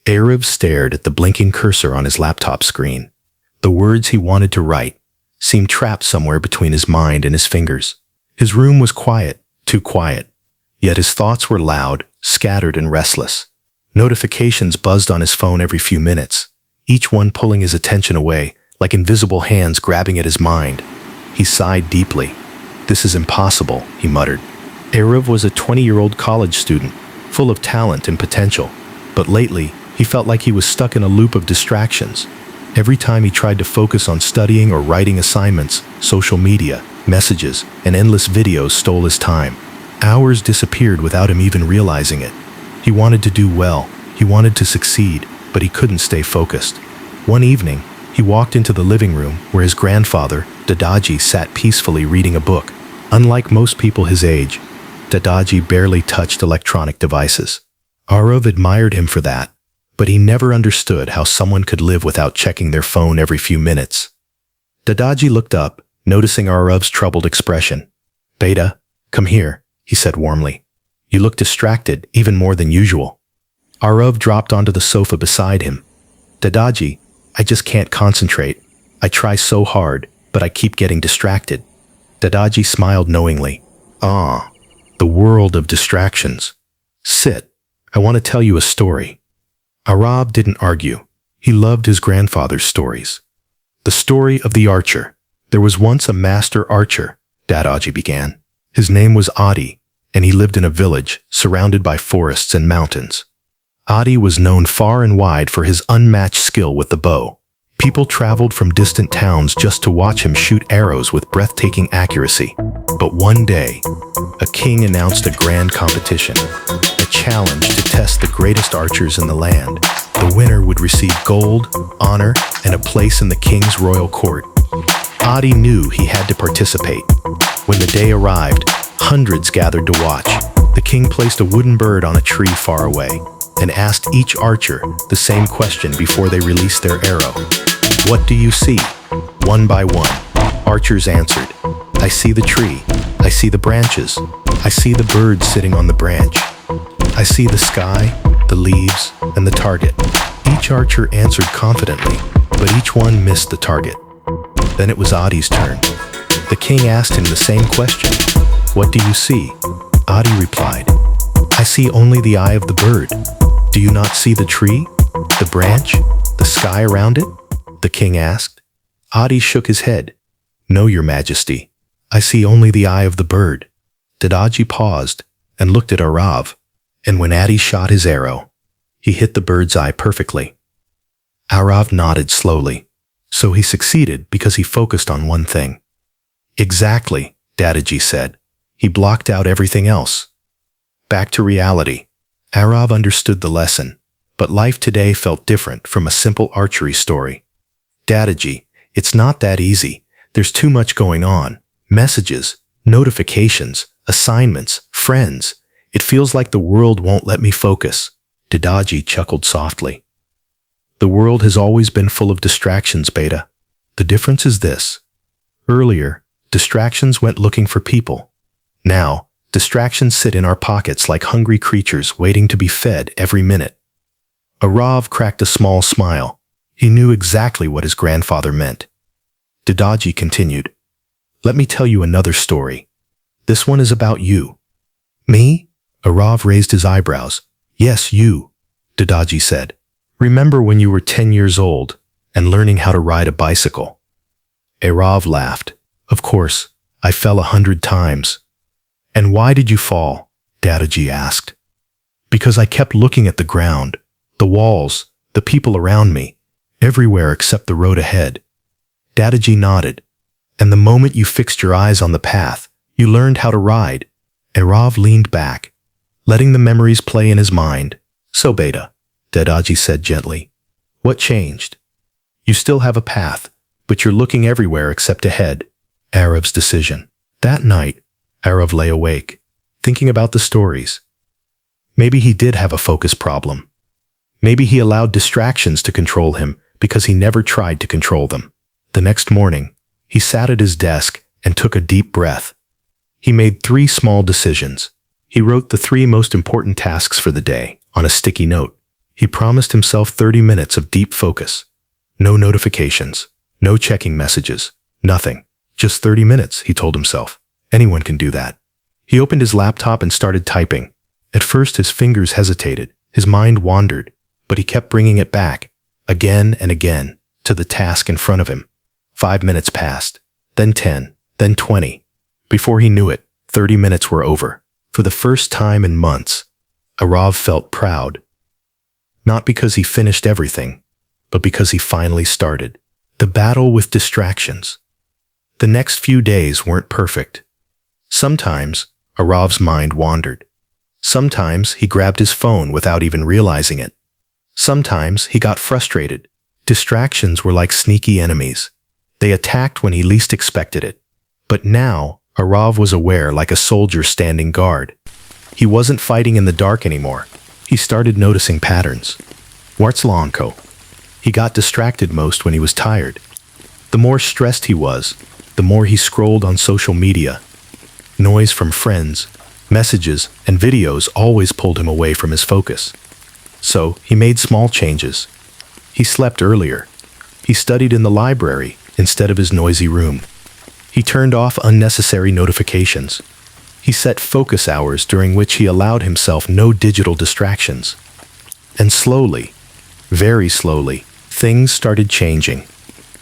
Arav stared at the blinking cursor on his laptop screen. The words he wanted to write seemed trapped somewhere between his mind and his fingers. His room was quiet, too quiet, yet his thoughts were loud, scattered, and restless. Notifications buzzed on his phone every few minutes, each one pulling his attention away, like invisible hands grabbing at his mind. He sighed deeply. "This is impossible," he muttered. Arav was a 20-year-old college student, full of talent and potential, but lately he felt like he was stuck in a loop of distractions. Every time he tried to focus on studying or writing assignments, social media, messages, and endless videos stole his time. Hours disappeared without him even realizing it. He wanted to do well, he wanted to succeed, but he couldn't stay focused. One evening, he walked into the living room where his grandfather, Dadaji, sat peacefully reading a book. Unlike most people his age, Dadaji barely touched electronic devices. Arav admired him for that, but he never understood how someone could live without checking their phone every few minutes. Dadaji looked up, noticing Arav's troubled expression. "Beta, come here," he said warmly. "You look distracted, even more than usual." Arav dropped onto the sofa beside him. "Dadaji, I just can't concentrate. I try so hard, but I keep getting distracted." Dadaji smiled knowingly. "Ah, the world of distractions. Sit. I want to tell you a story." Arav didn't argue. He loved his grandfather's stories. "The story of the archer. There was once a master archer," Dadaji began. "His name was Adi, and he lived in a village surrounded by forests and mountains. Adi was known far and wide for his unmatched skill with the bow. People traveled from distant towns just to watch him shoot arrows with breathtaking accuracy. But one day, a king announced a grand competition, a challenge to test the greatest archers in the land. The winner would receive gold, honor, and a place in the king's royal court. Adi knew he had to participate. When the day arrived, hundreds gathered to watch. The king placed a wooden bird on a tree far away and asked each archer the same question before they released their arrow. "What do you see?" One by one, archers answered. "I see the tree. I see the branches. I see the bird sitting on the branch. I see the sky, the leaves, and the target." Each archer answered confidently, but each one missed the target. Then it was Adi's turn. The king asked him the same question. "What do you see?" Adi replied, "I see only the eye of the bird. Do you not see the tree, the branch, the sky around it?" The king asked. Adi shook his head. "No, your majesty. I see only the eye of the bird." Dadaji paused and looked at Arav, and when Adi shot his arrow, he hit the bird's eye perfectly. Arav nodded slowly. So he succeeded because he focused on one thing. "Exactly," Dadaji said. He blocked out everything else. Back to reality. Arav understood the lesson, but life today felt different from a simple archery story. "Dadaji, it's not that easy. There's too much going on. Messages, notifications, assignments, friends. It feels like the world won't let me focus." Dadaji chuckled softly. "The world has always been full of distractions, Beta. The difference is this. Earlier, distractions went looking for people. Now, distractions sit in our pockets like hungry creatures waiting to be fed every minute." Arav cracked a small smile. He knew exactly what his grandfather meant. Dadaji continued, "Let me tell you another story. This one is about you." "Me?" Arav raised his eyebrows. "Yes, you," Dadaji said. "Remember when you were 10 years old and learning how to ride a bicycle?" Arav laughed. "Of course, I fell 100 times." "And why did you fall?" Dadaji asked. "Because I kept looking at the ground, the walls, the people around me, everywhere except the road ahead." Dadaji nodded. "And the moment you fixed your eyes on the path, you learned how to ride." Arav leaned back, letting the memories play in his mind. "So, Beta," Dadaji said gently, "what changed? You still have a path, but you're looking everywhere except ahead." Arav's decision. That night, Arav lay awake, thinking about the stories. Maybe he did have a focus problem. Maybe he allowed distractions to control him because he never tried to control them. The next morning, he sat at his desk and took a deep breath. He made 3 small decisions. He wrote the 3 most important tasks for the day on a sticky note. He promised himself 30 minutes of deep focus. No notifications, no checking messages, nothing. Just 30 minutes, he told himself. Anyone can do that. He opened his laptop and started typing. At first, his fingers hesitated, his mind wandered, but he kept bringing it back, again and again, to the task in front of him. 5 minutes passed, then 10, then 20. Before he knew it, 30 minutes were over. For the first time in months, Arav felt proud. Not because he finished everything, but because he finally started. The battle with distractions. The next few days weren't perfect. Sometimes, Arav's mind wandered. Sometimes he grabbed his phone without even realizing it. Sometimes he got frustrated. Distractions were like sneaky enemies. They attacked when he least expected it. But now, Arav was aware like a soldier standing guard. He wasn't fighting in the dark anymore. He started noticing patterns. Wartslanko. He got distracted most when he was tired. The more stressed he was, the more he scrolled on social media. Noise from friends, messages, and videos always pulled him away from his focus. So, he made small changes. He slept earlier. He studied in the library instead of his noisy room. He turned off unnecessary notifications. He set focus hours during which he allowed himself no digital distractions. And slowly, very slowly, things started changing.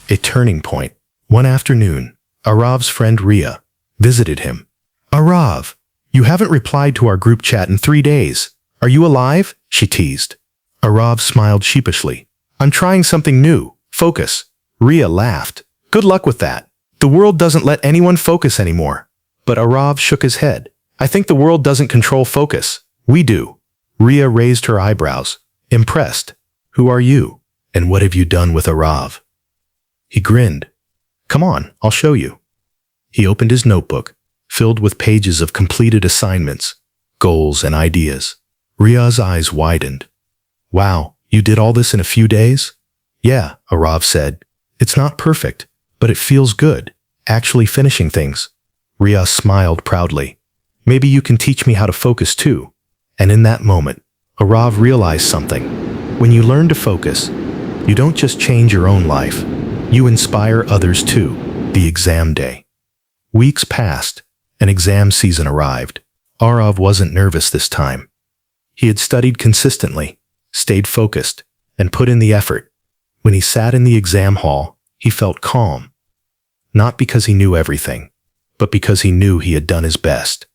A turning point. One afternoon, Arav's friend Ria visited him. "Arav, you haven't replied to our group chat in 3 days. Are you alive?" she teased. Arav smiled sheepishly. "I'm trying something new. Focus." Ria laughed. "Good luck with that. The world doesn't let anyone focus anymore." But Arav shook his head. "I think the world doesn't control focus. We do." Ria raised her eyebrows, impressed. "Who are you? And what have you done with Arav?" He grinned. "Come on, I'll show you." He opened his notebook, filled with pages of completed assignments, goals, and ideas. Ria's eyes widened. "Wow, you did all this in a few days?" "Yeah," Arav said. "It's not perfect, but it feels good, actually finishing things." Ria smiled proudly. "Maybe you can teach me how to focus too." And in that moment, Arav realized something. When you learn to focus, you don't just change your own life, you inspire others too. The exam day. Weeks passed, and exam season arrived. Arav wasn't nervous this time. He had studied consistently, stayed focused, and put in the effort. When he sat in the exam hall, he felt calm. Not because he knew everything, but because he knew he had done his best.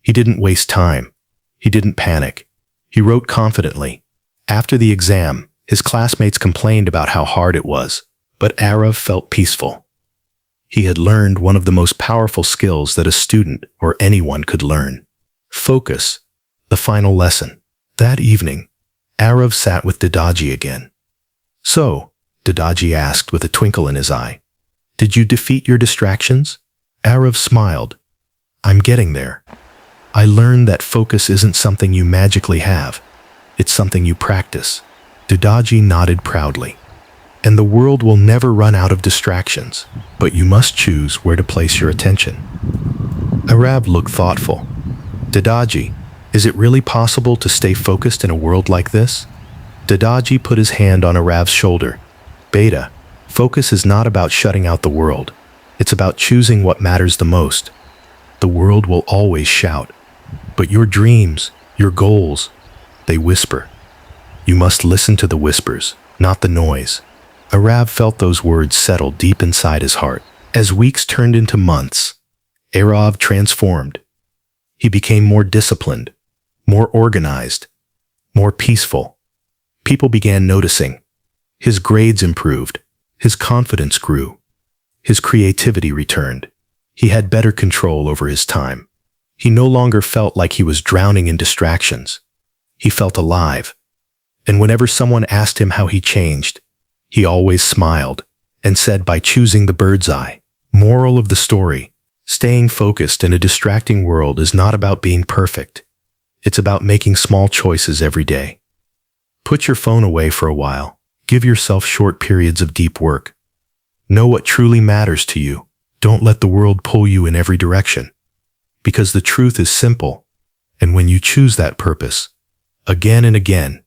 He didn't waste time. He didn't panic. He wrote confidently. After the exam, his classmates complained about how hard it was, but Arav felt peaceful. He had learned one of the most powerful skills that a student or anyone could learn. Focus. The final lesson. That evening, Arav sat with Dadaji again. "So," Dadaji asked with a twinkle in his eye, "did you defeat your distractions?" Arav smiled. "I'm getting there. I learned that focus isn't something you magically have. It's something you practice." Dadaji nodded proudly. "And the world will never run out of distractions, but you must choose where to place your attention." Arav looked thoughtful. "Dadaji, is it really possible to stay focused in a world like this?" Dadaji put his hand on Arav's shoulder. "Beta, focus is not about shutting out the world. It's about choosing what matters the most. The world will always shout, but your dreams, your goals, they whisper. You must listen to the whispers, not the noise." Arav felt those words settle deep inside his heart. As weeks turned into months, Arav transformed. He became more disciplined, more organized, more peaceful. People began noticing. His grades improved. His confidence grew. His creativity returned. He had better control over his time. He no longer felt like he was drowning in distractions. He felt alive. And whenever someone asked him how he changed, he always smiled and said, "By choosing the bird's eye." Moral of the story: staying focused in a distracting world is not about being perfect. It's about making small choices every day. Put your phone away for a while. Give yourself short periods of deep work. Know what truly matters to you. Don't let the world pull you in every direction. Because the truth is simple, and when you choose that purpose, again and again,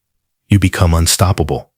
you become unstoppable.